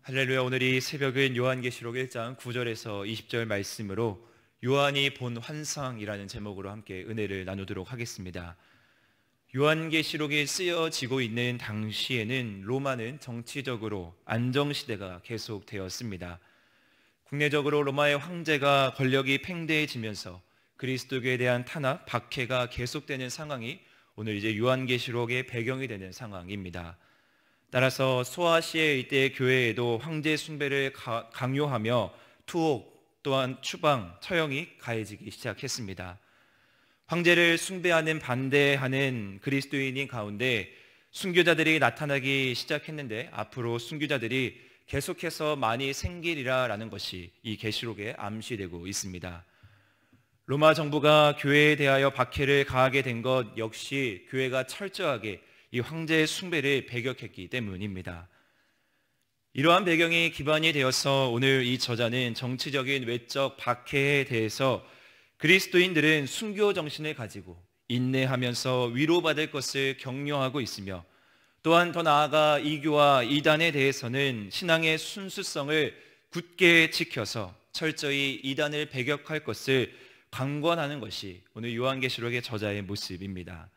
할렐루야. 오늘 이 새벽은 요한계시록 1장 9절에서 20절 말씀으로 요한이 본 환상이라는 제목으로 함께 은혜를 나누도록 하겠습니다. 요한계시록이 쓰여지고 있는 당시에는 로마는 정치적으로 안정시대가 계속되었습니다. 국내적으로 로마의 황제가 권력이 팽배해지면서 그리스도교에 대한 탄압, 박해가 계속되는 상황이 오늘 이제 요한계시록의 배경이 되는 상황입니다. 따라서 소아시아 일대의 교회에도 황제 숭배를 강요하며 투옥 또한 추방, 처형이 가해지기 시작했습니다. 황제를 숭배하는 반대하는 그리스도인인 가운데 순교자들이 나타나기 시작했는데 앞으로 순교자들이 계속해서 많이 생기리라라는 것이 이 계시록에 암시되고 있습니다. 로마 정부가 교회에 대하여 박해를 가하게 된 것 역시 교회가 철저하게 이 황제의 숭배를 배격했기 때문입니다. 이러한 배경이 기반이 되어서 오늘 이 저자는 정치적인 외적 박해에 대해서 그리스도인들은 순교 정신을 가지고 인내하면서 위로받을 것을 격려하고 있으며 또한 더 나아가 이교와 이단에 대해서는 신앙의 순수성을 굳게 지켜서 철저히 이단을 배격할 것을 강권하는 것이 오늘 요한계시록의 저자의 모습입니다.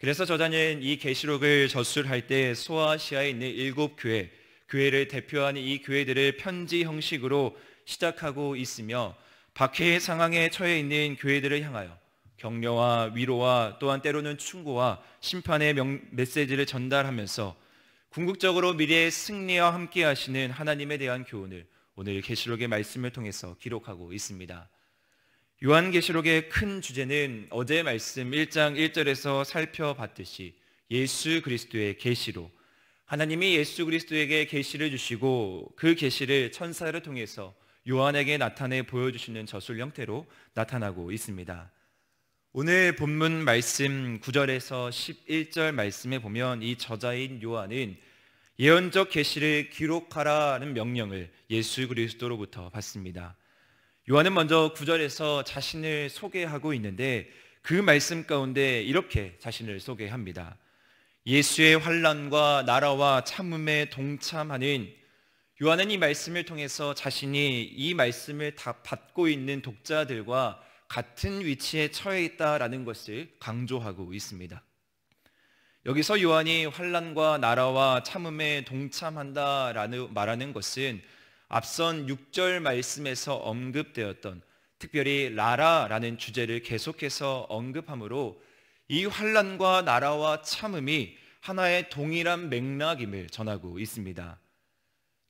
그래서 저자는 이 계시록을 저술할 때 소아시아에 있는 7교회, 교회를 대표하는 이 교회들을 편지 형식으로 시작하고 있으며 박해의 상황에 처해 있는 교회들을 향하여 격려와 위로와 또한 때로는 충고와 심판의 메시지를 전달하면서 궁극적으로 미래의 승리와 함께 하시는 하나님에 대한 교훈을 오늘 계시록의 말씀을 통해서 기록하고 있습니다. 요한계시록의 큰 주제는 어제 말씀 1장 1절에서 살펴봤듯이 예수 그리스도의 계시로 하나님이 예수 그리스도에게 계시를 주시고 그 계시를 천사를 통해서 요한에게 나타내 보여주시는 저술 형태로 나타나고 있습니다. 오늘 본문 말씀 9절에서 11절 말씀에 보면 이 저자인 요한은 예언적 계시를 기록하라는 명령을 예수 그리스도로부터 받습니다. 요한은 먼저 9절에서 자신을 소개하고 있는데 그 말씀 가운데 이렇게 자신을 소개합니다. 예수의 환난과 나라와 참음에 동참하는 요한은 이 말씀을 통해서 자신이 이 말씀을 다 받고 있는 독자들과 같은 위치에 처해 있다라는 것을 강조하고 있습니다. 여기서 요한이 환난과 나라와 참음에 동참한다라는 말하는 것은 앞선 6절 말씀에서 언급되었던 특별히 나라라는 주제를 계속해서 언급하므로 이 환난과 나라와 참음이 하나의 동일한 맥락임을 전하고 있습니다.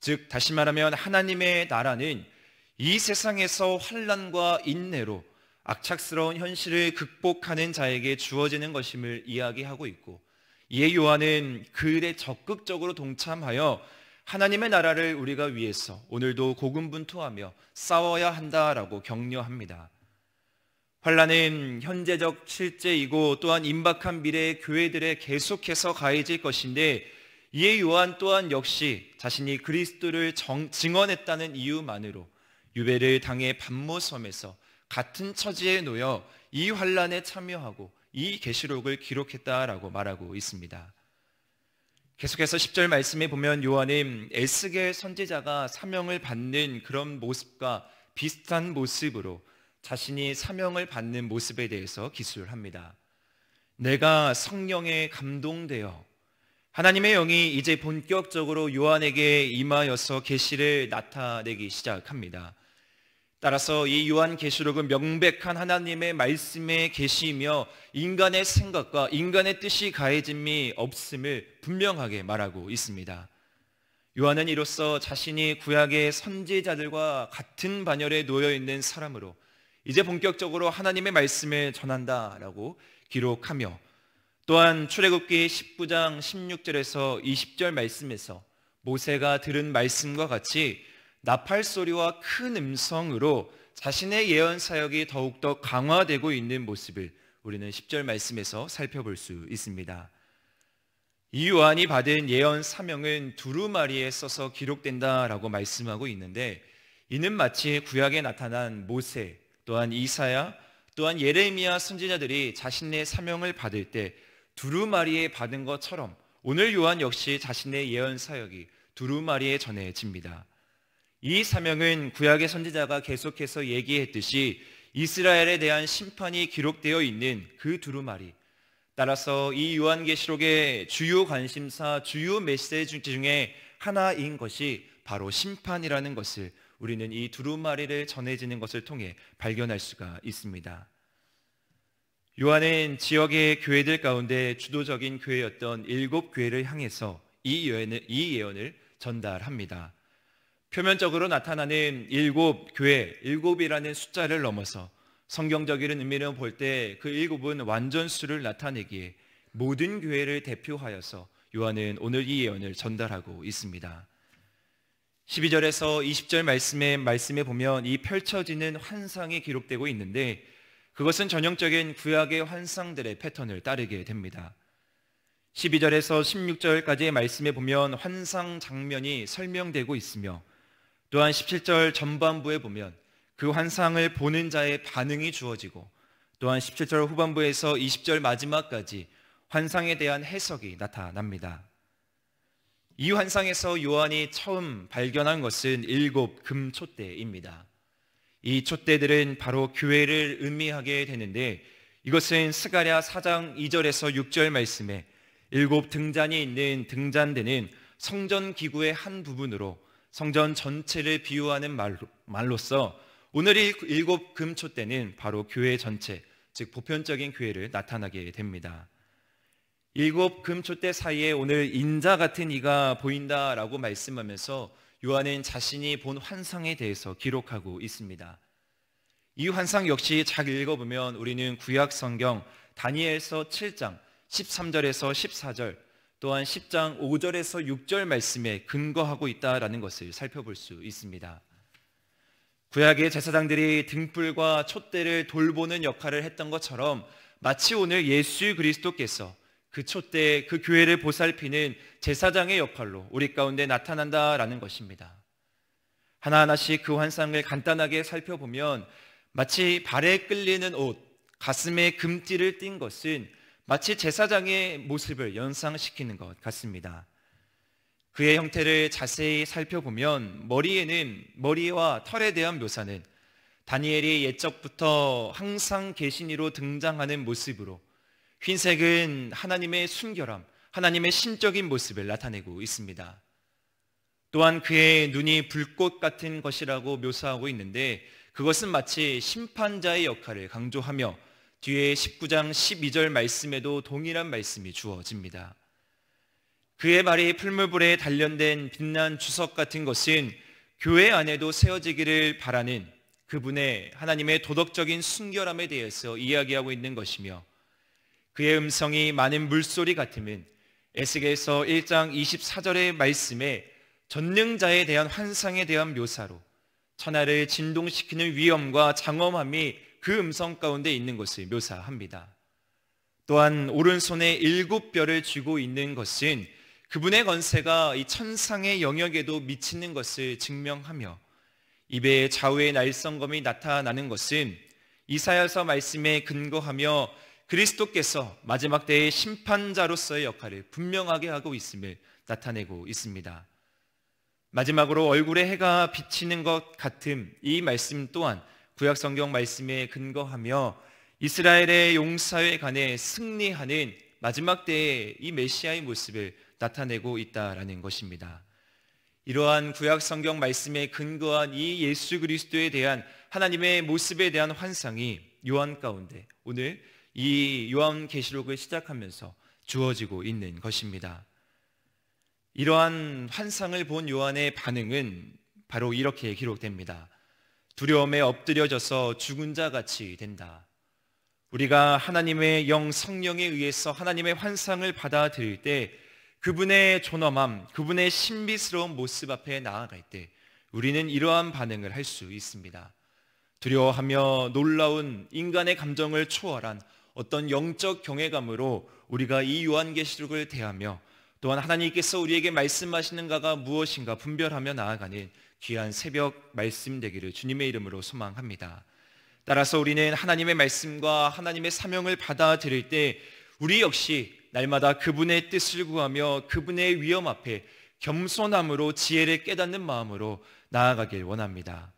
즉 다시 말하면 하나님의 나라는 이 세상에서 환난과 인내로 악착스러운 현실을 극복하는 자에게 주어지는 것임을 이야기하고 있고 이에 요한은 그 일에 적극적으로 동참하여 하나님의 나라를 우리가 위해서 오늘도 고군분투하며 싸워야 한다라고 격려합니다. 환난은 현재적 실제이고 또한 임박한 미래의 교회들에 계속해서 가해질 것인데 이에 요한 또한 역시 자신이 그리스도를 증언했다는 이유만으로 유배를 당해 반모섬에서 같은 처지에 놓여 이 환난에 참여하고 이 계시록을 기록했다라고 말하고 있습니다. 계속해서 10절 말씀에 보면 요한은 에스겔 선지자가 사명을 받는 그런 모습과 비슷한 모습으로 자신이 사명을 받는 모습에 대해서 기술합니다. 내가 성령에 감동되어 하나님의 영이 이제 본격적으로 요한에게 임하여서 계시를 나타내기 시작합니다. 따라서 이 요한계시록은 명백한 하나님의 말씀의 계시이며 인간의 생각과 인간의 뜻이 가해짐이 없음을 분명하게 말하고 있습니다. 요한은 이로써 자신이 구약의 선지자들과 같은 반열에 놓여 있는 사람으로 이제 본격적으로 하나님의 말씀을 전한다라고 기록하며 또한 출애굽기 19장 16절에서 20절 말씀에서 모세가 들은 말씀과 같이 나팔 소리와 큰 음성으로 자신의 예언 사역이 더욱더 강화되고 있는 모습을 우리는 10절 말씀에서 살펴볼 수 있습니다. 이 요한이 받은 예언 사명은 두루마리에 써서 기록된다라고 말씀하고 있는데 이는 마치 구약에 나타난 모세 또한 이사야 또한 예레미야 선지자들이 자신의 사명을 받을 때 두루마리에 받은 것처럼 오늘 요한 역시 자신의 예언 사역이 두루마리에 전해집니다. 이 사명은 구약의 선지자가 계속해서 얘기했듯이 이스라엘에 대한 심판이 기록되어 있는 그 두루마리, 따라서 이 요한계시록의 주요 관심사, 주요 메시지 중에 하나인 것이 바로 심판이라는 것을 우리는 이 두루마리를 전해지는 것을 통해 발견할 수가 있습니다. 요한은 지역의 교회들 가운데 주도적인 교회였던 7교회를 향해서 이 예언을 전달합니다. 표면적으로 나타나는 7교회, 7이라는 숫자를 넘어서 성경적인 의미를 볼 때 그 7은 완전수를 나타내기에 모든 교회를 대표하여서 요한은 오늘 이 예언을 전달하고 있습니다. 12절에서 20절 말씀에 보면 이 펼쳐지는 환상이 기록되고 있는데 그것은 전형적인 구약의 환상들의 패턴을 따르게 됩니다. 12절에서 16절까지의 말씀에 보면 환상 장면이 설명되고 있으며 또한 17절 전반부에 보면 그 환상을 보는 자의 반응이 주어지고 또한 17절 후반부에서 20절 마지막까지 환상에 대한 해석이 나타납니다. 이 환상에서 요한이 처음 발견한 것은 7 금촛대입니다. 이 촛대들은 바로 교회를 의미하게 되는데 이것은 스가랴 4장 2절에서 6절 말씀에 7 등잔이 있는 등잔대는 성전 기구의 한 부분으로 성전 전체를 비유하는 말로서 오늘 7 금촛대는 바로 교회 전체, 즉 보편적인 교회를 나타나게 됩니다. 7 금촛대 사이에 오늘 인자 같은 이가 보인다라고 말씀하면서 요한은 자신이 본 환상에 대해서 기록하고 있습니다. 이 환상 역시 잘 읽어보면 우리는 구약 성경 다니엘서 7장 13절에서 14절 또한 10장 5절에서 6절 말씀에 근거하고 있다라는 것을 살펴볼 수 있습니다. 구약의 제사장들이 등불과 촛대를 돌보는 역할을 했던 것처럼 마치 오늘 예수 그리스도께서 그 촛대, 그 교회를 보살피는 제사장의 역할로 우리 가운데 나타난다라는 것입니다. 하나하나씩 그 환상을 간단하게 살펴보면 마치 발에 끌리는 옷, 가슴에 금띠를 띈 것은 마치 제사장의 모습을 연상시키는 것 같습니다. 그의 형태를 자세히 살펴보면 머리와 털에 대한 묘사는 다니엘이 옛적부터 항상 계신이로 등장하는 모습으로 흰색은 하나님의 순결함, 하나님의 신적인 모습을 나타내고 있습니다. 또한 그의 눈이 불꽃 같은 것이라고 묘사하고 있는데 그것은 마치 심판자의 역할을 강조하며 뒤에 19장 12절 말씀에도 동일한 말씀이 주어집니다. 그의 발이 풀무불에 단련된 빛난 주석 같은 것은 교회 안에도 세워지기를 바라는 그분의 하나님의 도덕적인 순결함에 대해서 이야기하고 있는 것이며 그의 음성이 많은 물소리 같음은 에스겔서 1장 24절의 말씀에 전능자에 대한 환상에 대한 묘사로 천하를 진동시키는 위엄과 장엄함이 그 음성 가운데 있는 것을 묘사합니다. 또한 오른손에 7뼈를 쥐고 있는 것은 그분의 권세가 이 천상의 영역에도 미치는 것을 증명하며 입에 좌우의 날성검이 나타나는 것은 이사야서 말씀에 근거하며 그리스도께서 마지막 때의 심판자로서의 역할을 분명하게 하고 있음을 나타내고 있습니다. 마지막으로 얼굴에 해가 비치는 것 같은 이 말씀 또한 구약 성경 말씀에 근거하며 이스라엘의 용사에 관해 승리하는 마지막 때의 이 메시아의 모습을 나타내고 있다라는 것입니다. 이러한 구약 성경 말씀에 근거한 이 예수 그리스도에 대한 하나님의 모습에 대한 환상이 요한 가운데 오늘 이 요한계시록을 시작하면서 주어지고 있는 것입니다. 이러한 환상을 본 요한의 반응은 바로 이렇게 기록됩니다. 두려움에 엎드려져서 죽은 자 같이 된다. 우리가 하나님의 영 성령에 의해서 하나님의 환상을 받아들일 때 그분의 존엄함, 그분의 신비스러운 모습 앞에 나아갈 때 우리는 이러한 반응을 할 수 있습니다. 두려워하며 놀라운 인간의 감정을 초월한 어떤 영적 경외감으로 우리가 이 요한계시록을 대하며 또한 하나님께서 우리에게 말씀하시는 가가 무엇인가 분별하며 나아가는 귀한 새벽 말씀 되기를 주님의 이름으로 소망합니다. 따라서 우리는 하나님의 말씀과 하나님의 사명을 받아들일 때 우리 역시 날마다 그분의 뜻을 구하며 그분의 위엄 앞에 겸손함으로 지혜를 깨닫는 마음으로 나아가길 원합니다.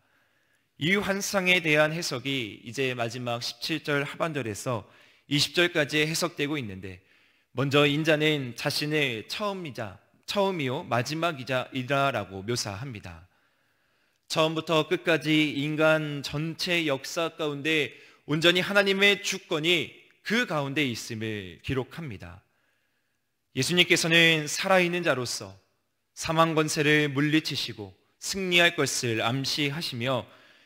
이 환상에 대한 해석이 이제 마지막 17절 하반절에서 20절까지 해석되고 있는데, 먼저 인자는 자신을 처음이요 마지막이라고 묘사합니다. 처음부터 끝까지 인간 전체 역사 가운데 온전히 하나님의 주권이 그 가운데 있음을 기록합니다. 예수님께서는 살아있는 자로서 사망 권세를 물리치시고 승리할 것을 암시하시며,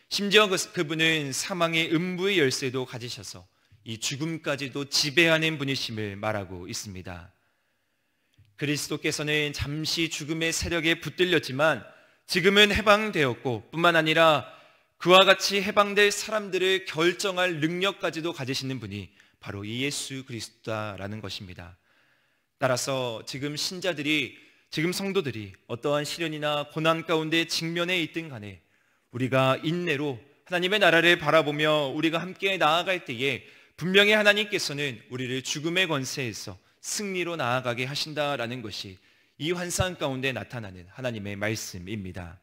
심지어 그분은 사망의 음부의 열쇠도 가지셔서 이 죽음까지도 지배하는 분이심을 말하고 있습니다. 그리스도께서는 잠시 죽음의 세력에 붙들렸지만 지금은 해방되었고, 뿐만 아니라 그와 같이 해방될 사람들을 결정할 능력까지도 가지시는 분이 바로 이 예수 그리스도다라는 것입니다. 따라서 지금 성도들이 어떠한 시련이나 고난 가운데 직면해 있든 간에 우리가 인내로 하나님의 나라를 바라보며 우리가 함께 나아갈 때에 분명히 하나님께서는 우리를 죽음의 권세에서 승리로 나아가게 하신다라는 것이 이 환상 가운데 나타나는 하나님의 말씀입니다.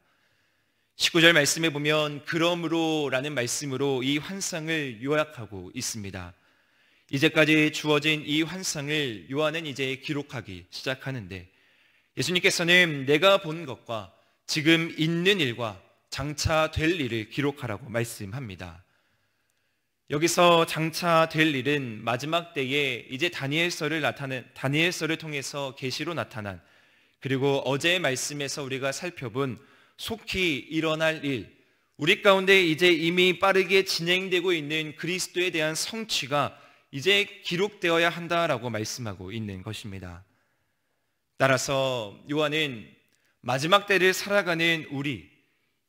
19절 말씀에 보면 그러므로 라는 말씀으로 이 환상을 요약하고 있습니다. 이제까지 주어진 이 환상을 요한은 이제 기록하기 시작하는데, 예수님께서는 내가 본 것과 지금 있는 일과 장차 될 일을 기록하라고 말씀합니다. 여기서 장차 될 일은 마지막 때에 이제 다니엘서를 통해서 계시로 나타난, 그리고 어제의 말씀에서 우리가 살펴본 속히 일어날 일, 우리 가운데 이제 이미 빠르게 진행되고 있는 그리스도에 대한 성취가 이제 기록되어야 한다라고 말씀하고 있는 것입니다. 따라서 요한은 마지막 때를 살아가는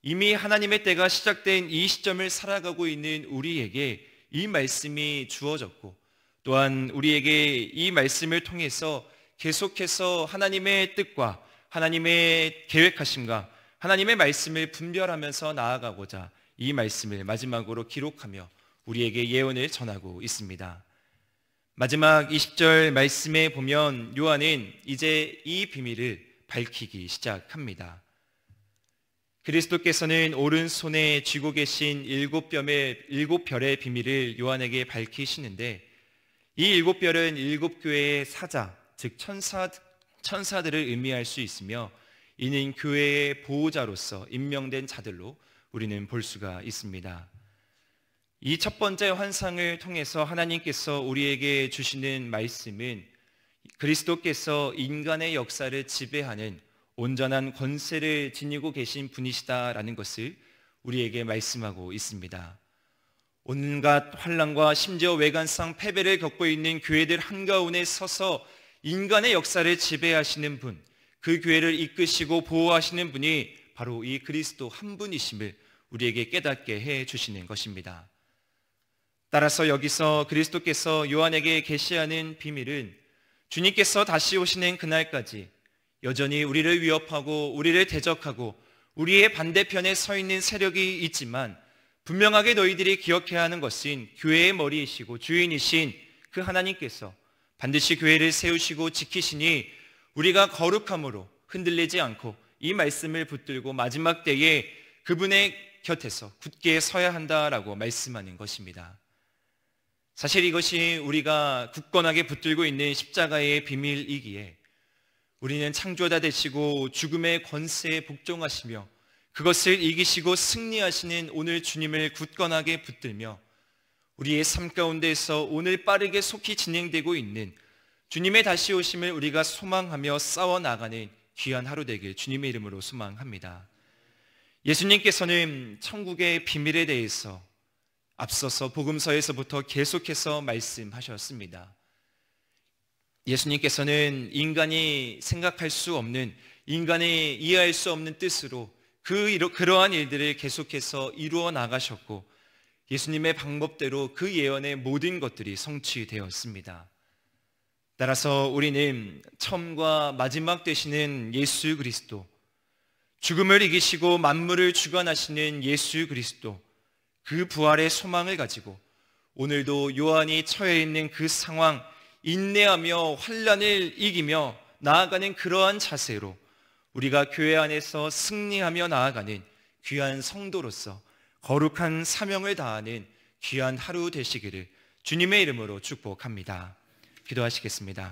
이미 하나님의 때가 시작된 이 시점을 살아가고 있는 우리에게 이 말씀이 주어졌고, 또한 우리에게 이 말씀을 통해서 계속해서 하나님의 뜻과 하나님의 계획하심과 하나님의 말씀을 분별하면서 나아가고자 이 말씀을 마지막으로 기록하며 우리에게 예언을 전하고 있습니다. 마지막 20절 말씀에 보면 요한은 이제 이 비밀을 밝히기 시작합니다. 그리스도께서는 오른손에 쥐고 계신 일곱 별의 비밀을 요한에게 밝히시는데, 이 일곱 별은 일곱 교회의 사자, 즉 천사들을 의미할 수 있으며, 이는 교회의 보호자로서 임명된 자들로 우리는 볼 수가 있습니다. 이 첫 번째 환상을 통해서 하나님께서 우리에게 주시는 말씀은 그리스도께서 인간의 역사를 지배하는 온전한 권세를 지니고 계신 분이시다라는 것을 우리에게 말씀하고 있습니다. 온갖 환난과 심지어 외관상 패배를 겪고 있는 교회들 한가운데 서서 인간의 역사를 지배하시는 분, 그 교회를 이끄시고 보호하시는 분이 바로 이 그리스도 한 분이심을 우리에게 깨닫게 해 주시는 것입니다. 따라서 여기서 그리스도께서 요한에게 계시하는 비밀은 주님께서 다시 오시는 그날까지 여전히 우리를 위협하고 우리를 대적하고 우리의 반대편에 서 있는 세력이 있지만, 분명하게 너희들이 기억해야 하는 것은 교회의 머리이시고 주인이신 그 하나님께서 반드시 교회를 세우시고 지키시니 우리가 거룩함으로 흔들리지 않고 이 말씀을 붙들고 마지막 때에 그분의 곁에서 굳게 서야 한다라고 말씀하는 것입니다. 사실 이것이 우리가 굳건하게 붙들고 있는 십자가의 비밀이기에 우리는 창조자 되시고 죽음의 권세에 복종하시며 그것을 이기시고 승리하시는 오늘 주님을 굳건하게 붙들며 우리의 삶 가운데에서 오늘 빠르게 속히 진행되고 있는 주님의 다시 오심을 우리가 소망하며 싸워나가는 귀한 하루 되길 주님의 이름으로 소망합니다. 예수님께서는 천국의 비밀에 대해서 앞서서 복음서에서부터 계속해서 말씀하셨습니다. 예수님께서는 인간이 생각할 수 없는, 인간이 이해할 수 없는 뜻으로 그러한 일들을 계속해서 이루어 나가셨고, 예수님의 방법대로 그 예언의 모든 것들이 성취되었습니다. 따라서 우리는 처음과 마지막 되시는 예수 그리스도, 죽음을 이기시고 만물을 주관하시는 예수 그리스도, 그 부활의 소망을 가지고 오늘도 요한이 처해 있는 그 상황, 인내하며 환난을 이기며 나아가는 그러한 자세로 우리가 교회 안에서 승리하며 나아가는 귀한 성도로서 거룩한 사명을 다하는 귀한 하루 되시기를 주님의 이름으로 축복합니다. 기도하시겠습니다.